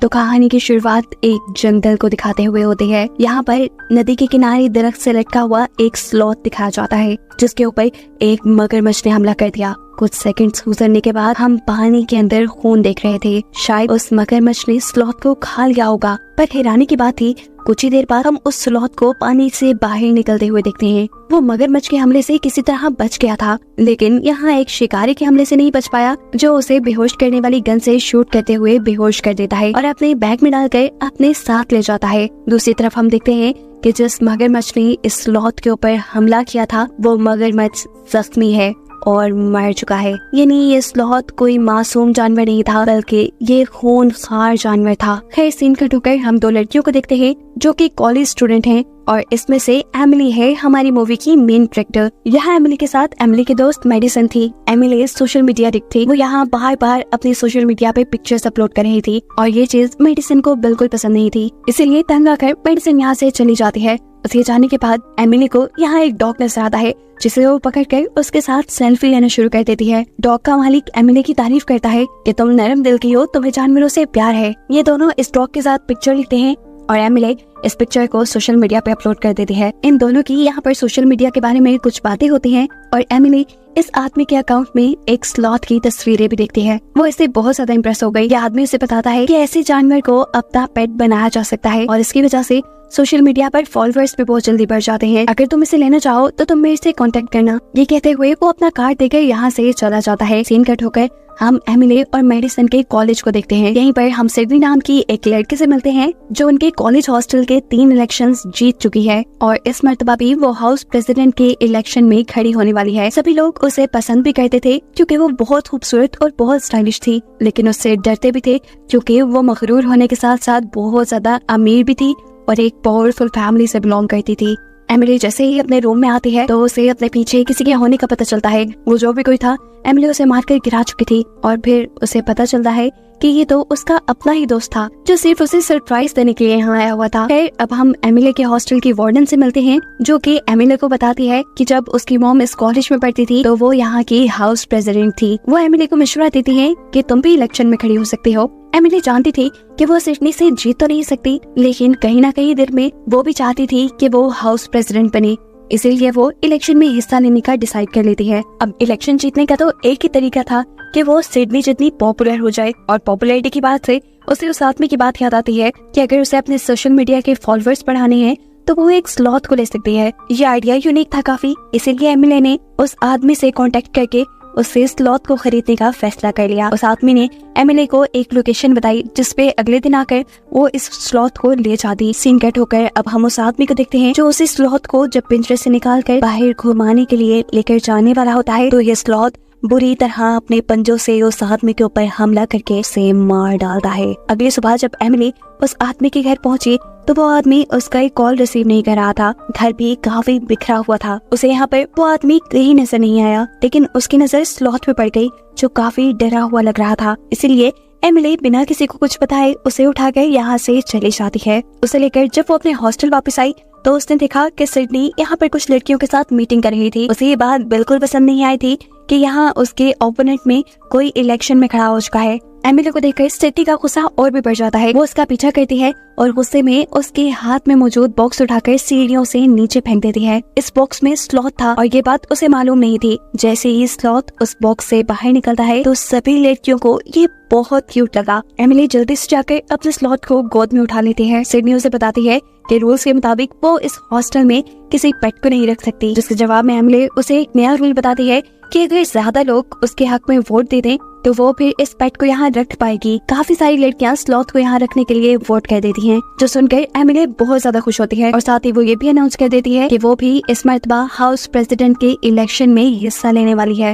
तो कहानी की शुरुआत एक जंगल को दिखाते हुए होती है। यहाँ पर नदी के किनारे दरख्त से लटका हुआ एक स्लॉथ दिखाया जाता है जिसके ऊपर एक मगरमच्छ ने हमला कर दिया। कुछ सेकंड्स गुजरने के बाद हम पानी के अंदर खून देख रहे थे। शायद उस मगरमच्छ ने स्लॉथ को खा लिया होगा, पर हैरानी की बात थी कुछ ही देर बाद हम उस स्लॉथ को पानी से बाहर निकलते हुए देखते हैं। वो मगरमच्छ के हमले से किसी तरह बच गया था, लेकिन यहाँ एक शिकारी के हमले से नहीं बच पाया जो उसे बेहोश करने वाली गन से शूट करते हुए बेहोश कर देता है और अपने बैग में डालकर अपने साथ ले जाता है। दूसरी तरफ हम देखते हैं कि जिस मगरमच्छ ने इस स्लॉथ के ऊपर हमला किया था वो मगरमच्छ जख्मी है और मर चुका है। यानी ये स्लॉथ कोई मासूम जानवर नहीं था, बल्कि ये खूनखार जानवर था। खैर, सीन कट होकर हम दो लड़कियों को देखते हैं जो कि कॉलेज स्टूडेंट हैं और इसमें से एमिली है हमारी मूवी की मेन कैरेक्टर। यहाँ एमिली के साथ एमिली की दोस्त मेडिसन थी। एमिली सोशल मीडिया एडिक्ट थी। वो यहाँ बार अपनी सोशल मीडिया पे पिक्चर्स अपलोड कर रही थी और ये चीज मेडिसन को बिल्कुल पसंद नहीं थी, इसीलिए तंग आकर मेडिसन यहाँ से चली जाती है। उसके जाने के बाद एमिली को यहाँ एक डॉग नजर आता है जिसे वो पकड़कर उसके साथ सेल्फी लेना शुरू कर देती है। डॉग का मालिक एमिली की तारीफ करता है कि तुम नरम दिल की हो, तुम्हें जानवरों से प्यार है। ये दोनों इस डॉग के साथ पिक्चर लेते हैं और एमिली इस पिक्चर को सोशल मीडिया पे अपलोड कर देती है। इन दोनों की यहाँ पर सोशल मीडिया के बारे में कुछ बातें होती हैं और एमिली इस आदमी के अकाउंट में एक स्लॉथ की तस्वीरें भी देखती है। वो इससे बहुत ज्यादा इम्प्रेस हो गई। ये आदमी उसे बताता है कि ऐसे जानवर को अपना पेट बनाया जा सकता है और इसकी वजह से सोशल मीडिया पर फॉलोअर्स भी बहुत जल्दी बढ़ जाते हैं। अगर तुम इसे लेना चाहो तो तुम मेरे से कांटेक्ट करना। ये कहते हुए वो अपना कार्ड देकर यहाँ से चला जाता है। सीन कट होकर हम एमिली और मेडिसन के कॉलेज को देखते हैं। यहीं पर हम सिडनी नाम की एक लड़के से मिलते हैं जो उनके कॉलेज हॉस्टल के 3 इलेक्शंस जीत चुकी है और इस मर्तबा भी वो हाउस प्रेसिडेंट के इलेक्शन में खड़ी होने वाली है। सभी लोग उसे पसंद भी करते थे क्योंकि वो बहुत खूबसूरत और बहुत स्टाइलिश थी, लेकिन उससे डरते भी थे क्योंकि वो मगरूर होने के साथ साथ बहुत ज्यादा अमीर भी थी और एक पावरफुल फैमिली से बिलोंग करती थी। एमिली जैसे ही अपने रूम में आती है तो उसे अपने पीछे किसी के होने का पता चलता है। वो जो भी कोई था एमिली उसे मारकर गिरा चुकी थी और फिर उसे पता चलता है कि ये तो उसका अपना ही दोस्त था जो सिर्फ उसे सरप्राइज देने के लिए यहाँ आया हुआ था। फिर अब हम एमिली के हॉस्टल की वार्डन से मिलते हैं जो कि एमिली को बताती है कि जब उसकी मॉम इस कॉलेज में पढ़ती थी तो वो यहाँ की हाउस प्रेसिडेंट थी। वो एमिली को मशवरा देती है कि तुम भी इलेक्शन में खड़ी हो सकती हो। एमिली जानती थी कि वो सिडनी से जीत तो नहीं सकती, लेकिन कहीं ना कहीं दिल में वो भी चाहती थी कि वो हाउस प्रेसिडेंट बने, इसीलिए वो इलेक्शन में हिस्सा लेने का डिसाइड कर लेती है। अब इलेक्शन जीतने का तो एक ही तरीका था कि वो सिडनी जितनी पॉपुलर हो जाए और पॉपुलैरिटी की बात से उसे उस आदमी की बात याद आती है कि अगर उसे अपने सोशल मीडिया के फॉलोअर्स बढ़ाने हैं तो वो एक स्लॉथ को ले सकती है। ये आइडिया यूनिक था काफी, इसीलिए एमिली ने उस आदमी से कांटेक्ट करके उससे स्लॉथ को खरीदने का फैसला कर लिया। उस आदमी ने एमिली को एक लोकेशन बताई जिसपे अगले दिन आकर वो इस स्लॉथ को ले जाती। सीन कट होकर अब हम उस आदमी को देखते हैं जो उस स्लॉथ को जब पिंजरे से निकाल कर बाहर घुमाने के लिए लेकर जाने वाला होता है तो ये स्लॉथ बुरी तरह अपने पंजों से उस आदमी के ऊपर हमला करके उसे मार डालता है। अगली सुबह जब एमिली उस आदमी के घर पहुंची तो वो आदमी उसका एक कॉल रिसीव नहीं कर रहा था। घर भी काफी बिखरा हुआ था। उसे यहाँ पर वो आदमी कहीं नजर नहीं आया, लेकिन उसकी नजर स्लॉथ पे पड़ गई जो काफी डरा हुआ लग रहा था। इसीलिए एमिली बिना किसी को कुछ बताए उसे उठाकर यहाँ से चली जाती है। उसे लेकर जब वो अपने हॉस्टल वापस आई तो उसने देखा कि सिडनी यहाँ पर कुछ लड़कियों के साथ मीटिंग कर रही थी। उसे ये बात बिल्कुल पसंद नहीं आई थी कि यहाँ उसके ओपोनेंट में कोई इलेक्शन में खड़ा हो चुका है। एमिली को देखकर सिडनी का गुस्सा और भी बढ़ जाता है। वो उसका पीछा करती है और गुस्से में उसके हाथ में मौजूद बॉक्स उठाकर सीढ़ियों से नीचे फेंक देती है। इस बॉक्स में स्लॉथ था और ये बात उसे मालूम नहीं थी। जैसे ही स्लॉथ उस बॉक्स से बाहर निकलता है तो सभी लड़कियों को ये बहुत क्यूट लगा। एमिली जल्दी से जाकर अपने स्लॉथ को गोद में उठा लेती है। सिडनी उसे बताती है कि रूल्स के मुताबिक वो इस हॉस्टल में किसी पेट को नहीं रख सकती, जिसके जवाब में एमिली उसे एक नया रूल बताती है कि अगर ज्यादा लोग उसके हक में वोट दे दें तो वो फिर इस पेट को यहाँ रख पाएगी। काफी सारी लड़कियां स्लॉथ को यहाँ रखने के लिए वोट कर देती हैं, जो सुनकर एमिली बहुत ज्यादा खुश होती है और साथ ही वो ये भी अनाउंस कर देती है कि वो भी इस मर्तबा हाउस प्रेसिडेंट के इलेक्शन में हिस्सा लेने वाली है।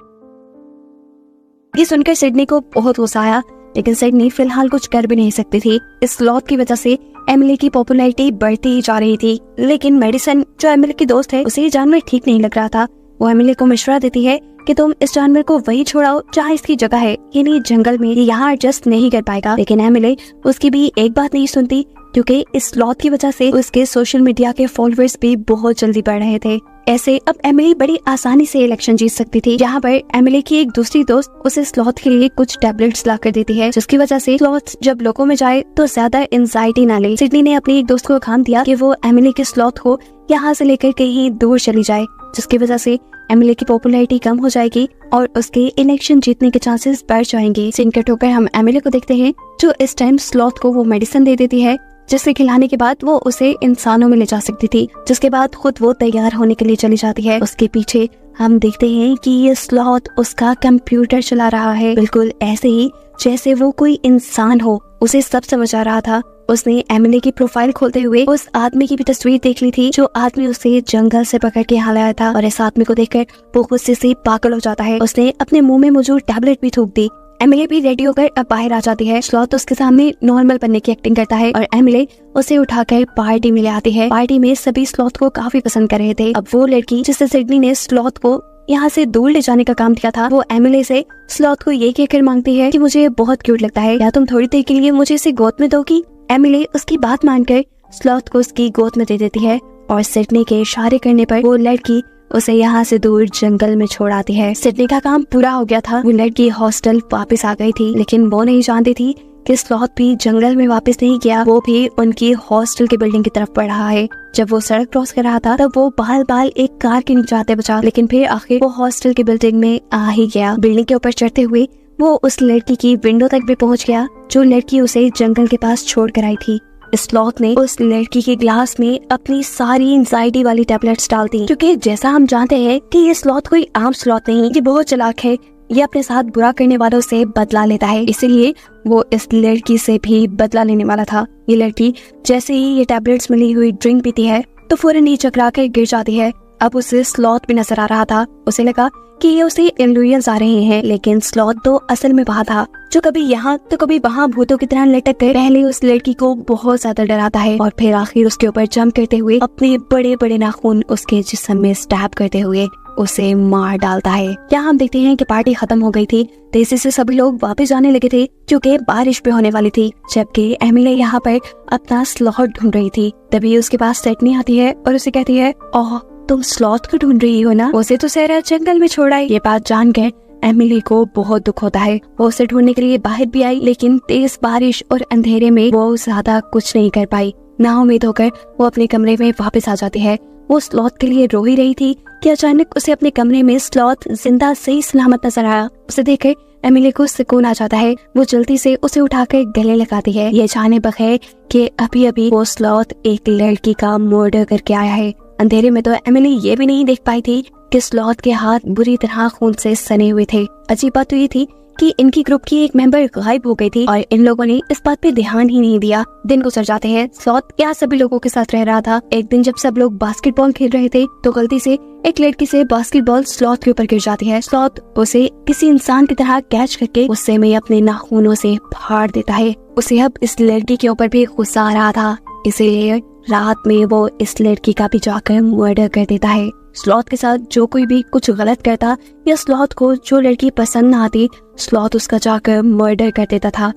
ये सुनकर सिडनी को बहुत गुस्सा आया, लेकिन सिडनी फिलहाल कुछ कर भी नहीं सकती थी। इस स्लॉथ की वजह से एमिली की पॉपुलैरिटी बढ़ती ही जा रही थी। लेकिन मेडिसन जो एमिली की दोस्त है उसे ये जानवर ठीक नहीं लग रहा था। वो एमिली को मशवरा देती है कि तुम इस जानवर को वही छोड़ाओ जहाँ इसकी जगह है, यानी जंगल में। ये यहाँ एडजस्ट नहीं कर पाएगा। लेकिन एमिली उसकी भी एक बात नहीं सुनती क्योंकि इस स्लॉथ की वजह से उसके सोशल मीडिया के फॉलोअर्स भी बहुत जल्दी बढ़ रहे थे। ऐसे अब एमिली बड़ी आसानी से इलेक्शन जीत सकती थी। यहाँ पर एमिली की एक दूसरी दोस्त उसे स्लॉथ के लिए कुछ टैबलेट्स ला कर देती है, जिसकी वजह से स्लॉथ जब लोगों में जाए तो ज्यादा एंजाइटी ना ले। सिडनी ने अपनी एक दोस्त को काम दिया कि वो एमिली के स्लॉथ को यहाँ से लेकर कहीं दूर चली जाए, जिसकी वजह से एमिली की पॉपुलैरिटी कम हो जाएगी और उसके इलेक्शन जीतने के चांसेस बढ़ जाएंगे। सीन कट होकर हम एमिली को देखते हैं जो इस टाइम स्लॉथ को वो मेडिसिन दे देती है, जिसे खिलाने के बाद वो उसे इंसानों में ले जा सकती थी, जिसके बाद खुद वो तैयार होने के लिए चली जाती है। उसके पीछे हम देखते हैं कि ये स्लॉथ उसका कंप्यूटर चला रहा है, बिल्कुल ऐसे ही जैसे वो कोई इंसान हो। उसे सब समझ आ रहा था। उसने एमिली की प्रोफाइल खोलते हुए उस आदमी की भी तस्वीर देख ली थी जो आदमी उसे जंगल से पकड़ के यहाँ लाया था, और इस आदमी को देखकर वो गुस्से से पागल हो जाता है। उसने अपने मुंह में मौजूद टैबलेट भी थूक दी। एमिली भी रेडी होकर अब बाहर आ जाती है। स्लॉथ उसके सामने नॉर्मल बनने की एक्टिंग करता है और एमिली उसे उठाकर पार्टी में ले आती है। पार्टी में सभी स्लॉथ को काफी पसंद कर रहे थे। अब वो लड़की जिससे सिडनी ने स्लॉथ को यहाँ से दूर ले जाने का काम किया था, वो एमिली से स्लॉथ को ये कहकर मांगती है कि मुझे बहुत क्यूट लगता है, या तुम थोड़ी देर के लिए मुझे इसे गोद में दोगी। एमिली उसकी बात मानकर स्लॉथ को उसकी गोद में दे देती है और सिडनी के इशारे करने पर वो लड़की उसे यहाँ से दूर जंगल में छोड़ आती है। सिडनी का काम पूरा हो गया था। वो लड़की हॉस्टल वापस आ गई थी, लेकिन वो नहीं जानती थी कि स्लॉथ भी जंगल में वापस नहीं गया, वो भी उनकी हॉस्टल की बिल्डिंग की तरफ बढ़ रहा है। जब वो सड़क क्रॉस कर रहा था तब वो बाल बाल एक कार के नीचे आते बचा, लेकिन फिर आखिर वो हॉस्टल की बिल्डिंग में आ ही गया। बिल्डिंग के ऊपर चढ़ते हुए वो उस लड़की की विंडो तक भी पहुंच गया जो लड़की उसे जंगल के पास छोड़ कर आई थी। स्लॉथ ने उस लड़की के ग्लास में अपनी सारी एंजाइटी वाली टैबलेट्स डाल दी, क्योंकि जैसा हम जानते हैं कि ये स्लॉथ कोई आम स्लॉथ नहीं, ये बहुत चालाक है। ये अपने साथ बुरा करने वालों से बदला लेता है, इसीलिए वो इस लड़की से भी बदला लेने वाला था। ये लड़की जैसे ही ये टैबलेट्स मिली हुई ड्रिंक पीती है तो फौरन नीचे चकरा कर गिर जाती है। अब उसे स्लॉथ भी नजर आ रहा था। उसे लगा कि ये उसे इल्यूजन्स आ रहे हैं, लेकिन स्लॉथ तो असल में वहाँ था, जो कभी यहाँ तो कभी वहाँ भूतों की तरह लटक कर पहले उस लड़की को बहुत ज्यादा डराता है और फिर आखिर उसके ऊपर जंप करते हुए अपने बड़े बड़े नाखून उसके जिस्म में स्टैब करते हुए उसे मार डालता है। यहाँ हम देखते हैं कि पार्टी खत्म हो गई थी। तेजी से सभी लोग वापस जाने लगे थे क्योंकि बारिश भी होने वाली थी, जबकि एमिली यहाँ पर अपना स्लॉथ ढूंढ रही थी। तभी उसके पास सिडनी आती है और उसे कहती है, ओह तुम स्लॉथ को ढूंढ रही हो ना, उसे तो सहरा जंगल में छोड़ा है। ये बात जानकर एमिली को बहुत दुख होता है। वो उसे ढूंढने के लिए बाहर भी आई, लेकिन तेज बारिश और अंधेरे में वो ज्यादा कुछ नहीं कर पाई। नाउम्मीद होकर वो अपने कमरे में वापस आ जाती है। वो स्लॉथ के लिए रो ही रही थी कि अचानक उसे अपने कमरे में स्लॉथ जिंदा सही सलामत नजर आया। उसे देखकर एमिली को सुकून आ जाता है। वो जल्दी से उसे उठाकर गले लगाती है, ये जाने बगैर कि अभी अभी वो स्लॉथ एक लड़की का मर्डर करके आया है। अंधेरे में तो एमिली ये भी नहीं देख पाई थी कि स्लॉथ के हाथ बुरी तरह खून से सने हुए थे। अजीब बात तो ये थी कि इनकी ग्रुप की एक मेंबर गायब हो गई थी और इन लोगों ने इस बात पे ध्यान ही नहीं दिया। दिन गुजर जाते हैं। स्लॉथ यहाँ सभी लोगों के साथ रह रहा था। एक दिन जब सब लोग बास्केटबॉल खेल रहे थे तो गलती से एक लड़की से बास्केटबॉल स्लॉथ के ऊपर गिर जाती है। स्लॉथ उसे किसी इंसान की तरह कैच करके गुस्से में अपने नाखूनों से फाड़ देता है। उसे अब इस लड़की के ऊपर भी गुस्सा आ रहा था, इसीलिए रात में वो इस लड़की का भी जाकर मर्डर कर देता है। स्लॉथ के साथ जो कोई भी कुछ गलत करता या स्लॉथ को जो लड़की पसंद न आती, स्लॉथ उसका जाकर मर्डर कर देता था।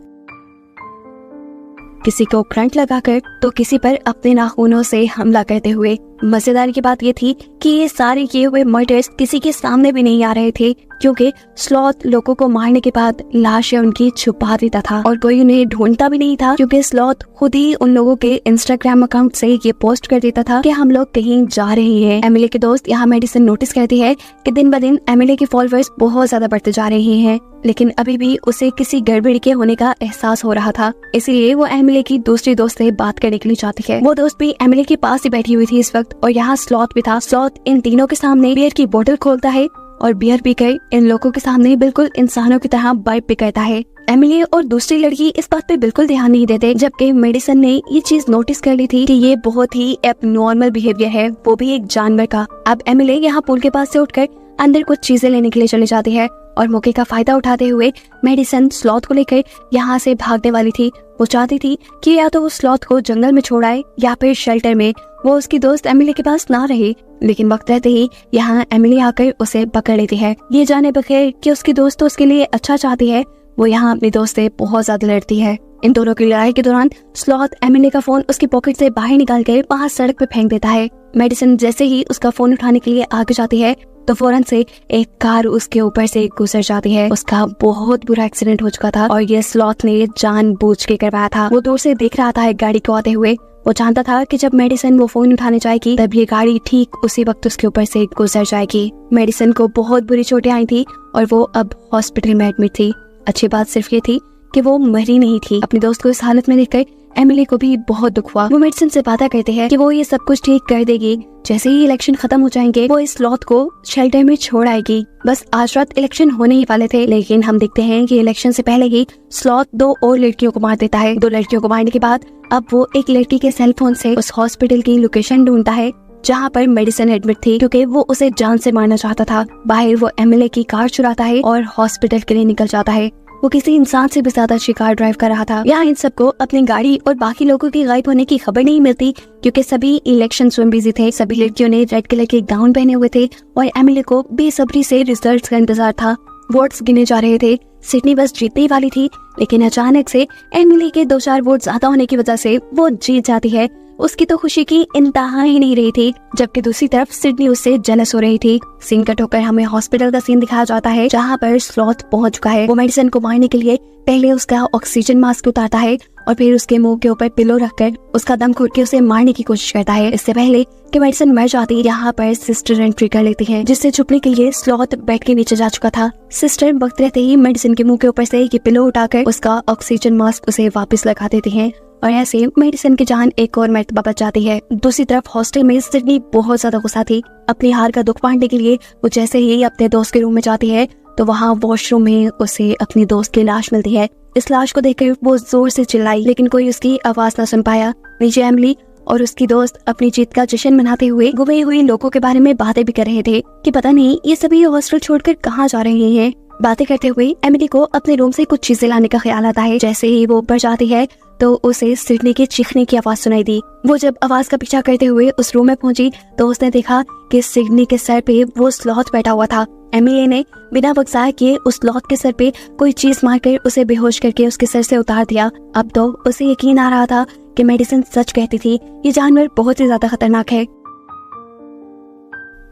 किसी को करंट लगाकर तो किसी पर अपने नाखूनों से हमला करते हुए। मजेदार की बात ये थी कि ये सारे किए हुए मर्डर्स किसी के सामने भी नहीं आ रहे थे, क्योंकि स्लॉथ लोगों को मारने के बाद लाशें उनकी छुपा देता था और कोई उन्हें ढूंढता भी नहीं था, क्योंकि स्लॉथ खुद ही उन लोगों के इंस्टाग्राम अकाउंट से ये पोस्ट कर देता था कि हम लोग कहीं जा रहे हैं। एमिली के दोस्त यहाँ मेडिसिन नोटिस करती है कि दिन ब दिन एमिली के फॉलोअर्स बहुत ज्यादा बढ़ते जा रहे हैं, लेकिन अभी भी उसे किसी गड़बड़ी के होने का एहसास हो रहा था। इसीलिए वो एमिली की दूसरी दोस्त से बात करने के लिए चाहती है। वो दोस्त भी एमिली के पास ही बैठी हुई थी इस वक्त, और यहाँ स्लॉथ भी था। स्लॉथ इन तीनों के सामने बियर की बोतल खोलता है और बियर पीकर इन लोगों के सामने बिल्कुल इंसानों की तरह बाइट भी करता है। एमिली और दूसरी लड़की इस बात पे बिल्कुल ध्यान नहीं देते, जबकि मेडिसन ने ये चीज नोटिस कर ली थी कि ये बहुत ही एबनॉर्मल बिहेवियर है, वो भी एक जानवर का। अब एमिली यहाँ पुल के पास से उठकर अंदर कुछ चीजें लेने के लिए चली जाती है और मौके का फायदा उठाते हुए मेडिसन स्लॉथ को लेकर यहाँ से भागने वाली थी। वो चाहती थी कि या तो वो स्लॉथ को जंगल में छोड़ आए या फिर शेल्टर में वो उसकी दोस्त एमिली के पास ना रहे, लेकिन वक्त रहते ही यहाँ एमिली आकर उसे पकड़ लेती है। ये जाने बगैर कि उसकी दोस्त तो उसके लिए अच्छा चाहती है, वो यहाँ अपनी दोस्त से बहुत ज्यादा लड़ती है। इन दोनों की लड़ाई के दौरान स्लॉथ एमिली का फोन उसकी पॉकेट से बाहर निकाल कर वहाँ सड़क पे फेंक देता है। मेडिसन जैसे ही उसका फोन उठाने के लिए आगे जाती है तो फौरन से एक कार उसके ऊपर से गुजर जाती है। उसका बहुत बुरा एक्सीडेंट हो चुका था और ये स्लॉथ ने जानबूझ के करवाया था। वो दूर से देख रहा था एक गाड़ी को आते हुए। वो जानता था कि जब मेडिसन वो फोन उठाने जाएगी तब ये गाड़ी ठीक उसी वक्त उसके ऊपर से गुजर जाएगी। मेडिसन को बहुत बुरी चोटें आई थी और वो अब हॉस्पिटल में एडमिट थी। अच्छी बात सिर्फ ये थी कि वो मरी नहीं थी। अपने दोस्त को इस हालत में देखकर एमिली को भी बहुत दुख हुआ। वो मेडिसन से वादा करते हैं कि वो ये सब कुछ ठीक कर देगी। जैसे ही इलेक्शन खत्म हो जाएंगे वो इस स्लॉथ को शेल्टर में छोड़ आएगी। बस आज रात इलेक्शन होने ही वाले थे, लेकिन हम देखते हैं कि इलेक्शन से पहले ही स्लॉथ 2 और लड़कियों को मार देता है। 2 लड़कियों को मारने के बाद अब वो एक लड़की के सेल फोन से उस हॉस्पिटल की लोकेशन ढूंढता है जहाँ पर मेडिसन एडमिट थी, क्योंकि वो उसे जान से मारना चाहता था। बाहर वो एमिली की कार चुराता है और हॉस्पिटल के लिए निकल जाता है। वो किसी इंसान से भी ज्यादा अच्छी कार ड्राइव कर रहा था। यहाँ इन सबको अपनी गाड़ी और बाकी लोगों की गायब होने की खबर नहीं मिलती, क्योंकि सभी इलेक्शन में बिजी थे। सभी लड़कियों ने रेड कलर के गाउन पहने हुए थे और एमिली को बेसब्री से रिजल्ट्स का इंतजार था। वोट्स गिने जा रहे थे। सिडनी बस जीतने ही वाली थी, लेकिन अचानक से एमिली के 2-4 वोट ज्यादा होने की वजह से वो जीत जाती है। उसकी तो खुशी की इंतहा ही नहीं रही थी, जबकि दूसरी तरफ सिडनी उससे जेलस हो रही थी। सीन कट होकर हमें हॉस्पिटल का सीन दिखाया जाता है जहाँ पर स्लॉथ पहुंच चुका है। वो मेडिसन को मारने के लिए पहले उसका ऑक्सीजन मास्क उतारता है और फिर उसके मुंह के ऊपर पिलो रखकर उसका दम घुट के उसे मारने की कोशिश करता है। इससे पहले कि मेडिसन मर जाती, यहाँ पर सिस्टर एंट्री कर लेती है, जिससे छुपने के लिए स्लॉथ बेड के नीचे जा चुका था। सिस्टर वक्त रहते ही मेडिसन के मुंह के ऊपर से ये पिलो उठाकर उसका ऑक्सीजन मास्क उसे वापस लगा देती है और ऐसे मेडिसन की जान एक और मर्तबा बच जाती है। दूसरी तरफ हॉस्टल में सिडनी बहुत ज्यादा गुस्सा थी। अपनी हार का दुख बांटने के लिए वो जैसे ही अपने दोस्त के रूम में जाती है तो वहाँ वॉशरूम में उसे अपनी दोस्त की लाश मिलती है। इस लाश को देखकर वो जोर से चिल्लाई, लेकिन कोई उसकी आवाज न सुन पाया। नीचे एमिली और उसकी दोस्त अपनी जीत का जश्न मनाते हुए गुमे हुए लोगों के बारे में बातें भी कर रहे थे कि पता नहीं ये सभी हॉस्टल छोड़कर कहाँ जा रहे हैं। बातें करते हुए एमिली को अपने रूम से कुछ चीजें लाने का ख्याल आता है। जैसे ही वो ऊपर जाती है तो उसे सिडनी के चीखने की आवाज सुनाई दी। वो जब आवाज का पीछा करते हुए उस रूम में पहुंची तो उसने देखा कि सिडनी के सर पे वो स्लॉथ बैठा हुआ था। एमिली ने बिना वक्त ज़ाया किए उस स्लॉथ के सर पे कोई चीज मारकर उसे बेहोश करके उसके सर से उतार दिया। अब तो उसे यकीन आ रहा था कि मेडिसन सच कहती थी, ये जानवर बहुत ही ज्यादा खतरनाक है।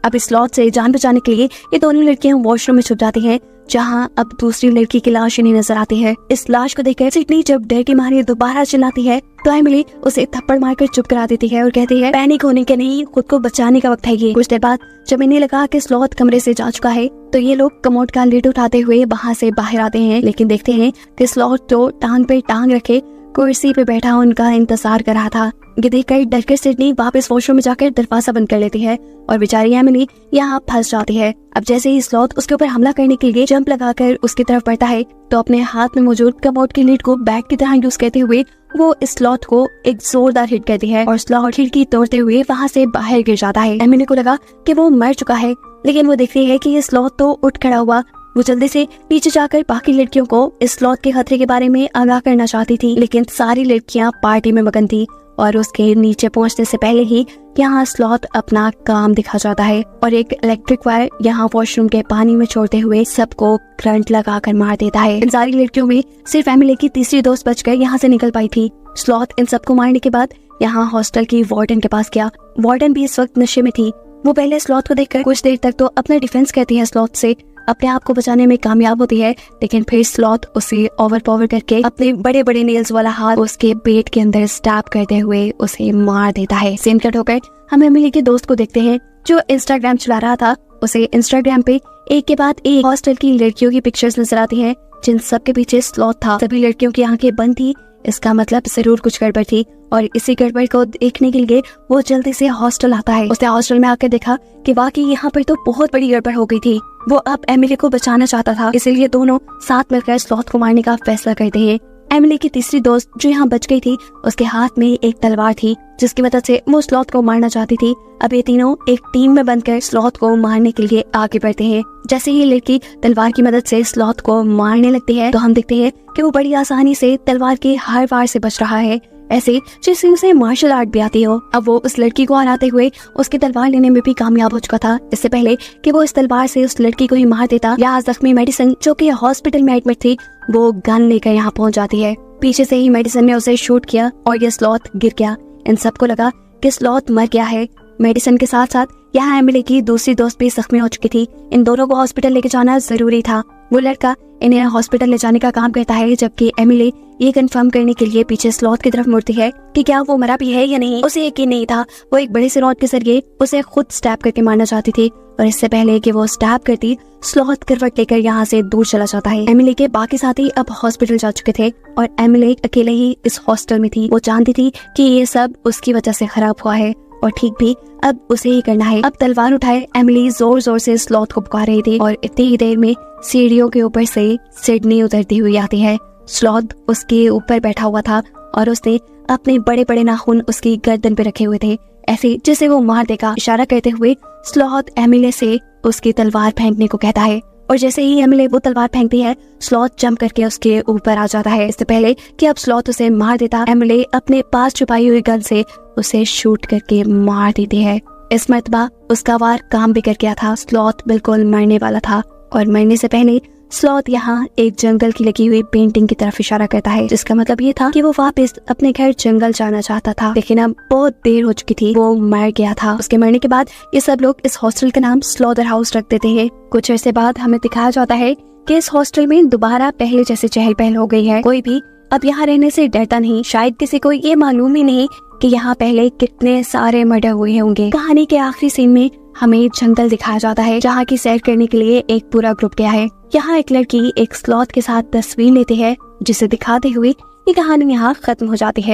अब इस स्लॉथ से जान बचाने के लिए ये दोनों लड़कियां वॉशरूम में छुप जाती हैं, जहां अब दूसरी लड़की की लाश नहीं नजर आती है। इस लाश को देखकर सिडनी जब डर की मारी दोबारा चिल्लाती है तो एमिली उसे थप्पड़ मारकर चुप करा देती है और कहती है, पैनिक होने के नहीं, खुद को बचाने का वक्त है ये। कुछ देर बाद जब इन्हें लगा कि स्लॉथ कमरे से जा चुका है तो ये लोग कमोड का लिड उठाते हुए वहाँ से बाहर आते हैं, लेकिन देखते हैं कि स्लॉथ तो टांग पे टांग रखे कुर्सी पे बैठा उनका इंतजार कर रहा था। ये देखकर डरकर सिडनी वापस वॉशरूम में जाकर दरवाजा बंद कर लेती है और बेचारी एमिली यहाँ फंस जाती है। अब जैसे ही स्लॉथ उसके ऊपर हमला करने के लिए जंप लगाकर उसकी तरफ बढ़ता है तो अपने हाथ में मौजूद कमोड की लीड को बैट की तरह यूज करते हुए वो इस स्लॉथ को एक जोरदार हिट करती है और स्लॉथ खिड़की तोड़ते हुए वहाँ से बाहर गिर जाता है। एमिली को लगा कि वो मर चुका है, लेकिन वो देखती है कि ये स्लॉथ तो उठ खड़ा हुआ। वो जल्दी से नीचे जाकर बाकी लड़कियों को इस स्लॉथ के खतरे के बारे में आगाह करना चाहती थी, लेकिन सारी लड़कियां पार्टी में मगन थी और उसके नीचे पहुंचने से पहले ही यहाँ स्लॉथ अपना काम दिखा जाता है और एक इलेक्ट्रिक वायर यहाँ वॉशरूम के पानी में छोड़ते हुए सबको करंट लगाकर मार देता है। इन सारी लड़कियों में सिर्फ एमिली की तीसरी दोस्त बचकर यहाँ से निकल पाई थी। स्लॉथ इन सबको मारने के बाद यहाँ हॉस्टल की वार्डन के पास गया। वार्डन भी इस वक्त नशे में थी। वो पहले स्लॉथ को देखकर कुछ देर तक तो अपना डिफेंस करती है, स्लॉथ से अपने आप को बचाने में कामयाब होती है, लेकिन फिर स्लॉथ उसे ओवरपावर करके अपने बड़े बड़े नेल्स वाला हाथ उसके पेट के अंदर स्टैब करते हुए उसे मार देता है। सीन कट होकर हम एमिली के दोस्त को देखते हैं जो इंस्टाग्राम चला रहा था। उसे इंस्टाग्राम पे एक के बाद एक हॉस्टल की लड़कियों की पिक्चर्स नजर आती हैं, जिन सब के पीछे स्लॉथ था। सभी लड़कियों की आंखें बंद थी, इसका मतलब जरूर कुछ गड़बड़ थी और इसी गड़बड़ को देखने के लिए वो जल्दी से हॉस्टल आता है। उसने हॉस्टल में आकर देखा कि वाकई यहाँ पर तो बहुत बड़ी गड़बड़ हो गई थी। वो अब एमिली को बचाना चाहता था, इसीलिए दोनों साथ मिलकर स्लॉथ को मारने का फैसला करते हैं। एमिली की तीसरी दोस्त जो यहाँ बच गई थी, उसके हाथ में एक तलवार थी जिसकी मदद से वो स्लॉथ को मारना चाहती थी। अब ये तीनों एक टीम में बनकर स्लॉथ को मारने के लिए आगे बढ़ते हैं। जैसे ही लड़की तलवार की मदद से स्लॉथ को मारने लगती है तो हम देखते हैं कि वो बड़ी आसानी से तलवार के हर वार से बच रहा है, ऐसे जैसे उसे मार्शल आर्ट भी आती हो। अब वो उस लड़की को हराते हुए उसकी तलवार लेने में भी कामयाब हो चुका था। इससे पहले कि वो इस तलवार से उस लड़की को ही मार देता, यहाँ जख्मी मेडिसन जो कि हॉस्पिटल में एडमिट थी वो गन लेकर यहाँ पहुंच जाती है। पीछे से ही मेडिसन ने उसे शूट किया और ये स्लॉथ गिर गया। इन सबको लगा कि स्लॉथ मर गया है, मेडिसिन के साथ साथ यहाँ एमिली की दूसरी दोस्त भी जख्मी हो चुकी थी। इन दोनों को हॉस्पिटल लेके जाना जरूरी था। वो लड़का इन्हें हॉस्पिटल ले जाने का काम करता है, जबकि एमिली ये कंफर्म करने के लिए पीछे स्लॉथ की तरफ मुड़ती है कि क्या वो मरा भी है या नहीं। उसे यकीन नहीं था। वो एक बड़े से रॉड के जरिए उसे खुद स्टैब करके मारना चाहती थी, और इससे पहले कि वो स्टैब करती, स्लॉथ करवट लेकर यहाँ से दूर चला जाता है। एमिली के बाकी साथी अब हॉस्पिटल जा चुके थे और एमिली अकेले ही इस हॉस्टल में थी। वो जानती थी कि ये सब उसकी वजह से खराब हुआ है और ठीक भी अब उसे ही करना है। अब तलवार उठाए एमिली जोर जोर से स्लॉथ को पुकार रही थी और इतनी ही देर में सीढ़ियों के ऊपर से सिडनी उतरती हुई आती है। स्लॉथ उसके ऊपर बैठा हुआ था और उसने अपने बड़े बड़े नाखून उसकी गर्दन पे रखे हुए थे, ऐसे जैसे वो मार देगा। इशारा करते हुए स्लॉथ एमिली से उसकी तलवार फेंकने को कहता है, और जैसे ही एमिली वो तलवार फेंकती है, स्लॉथ जंप करके उसके ऊपर आ जाता है। इससे पहले कि अब स्लॉथ उसे मार देता, एमिली अपने पास छुपाई हुई गन से उसे शूट करके मार देती है। इस मर्तबा उसका वार काम भी कर गया था। स्लॉथ बिल्कुल मरने वाला था और मरने से पहले स्लॉथ यहाँ एक जंगल की लगी हुई पेंटिंग की तरफ इशारा करता है, जिसका मतलब ये था कि वो वापस अपने घर जंगल जाना चाहता था, लेकिन अब बहुत देर हो चुकी थी। वो मर गया था। उसके मरने के बाद ये सब लोग इस हॉस्टल का नाम स्लॉथर हाउस रख देते हैं। कुछ अर्से बाद हमें दिखाया जाता है कि इस हॉस्टल में दोबारा पहले जैसे चहल पहल हो गई है। कोई भी अब यहाँ रहने से डरता नहीं। शायद किसी को ये मालूम ही नहीं कि यहाँ पहले कितने सारे मर्डर हुए होंगे। कहानी के आखिरी सीन में हमें जंगल दिखाया जाता है, जहाँ की सैर करने के लिए एक पूरा ग्रुप गया है। यहाँ एक लड़की एक स्लॉथ के साथ तस्वीर लेती है, जिसे दिखाते हुए ये कहानी यहाँ खत्म हो जाती है।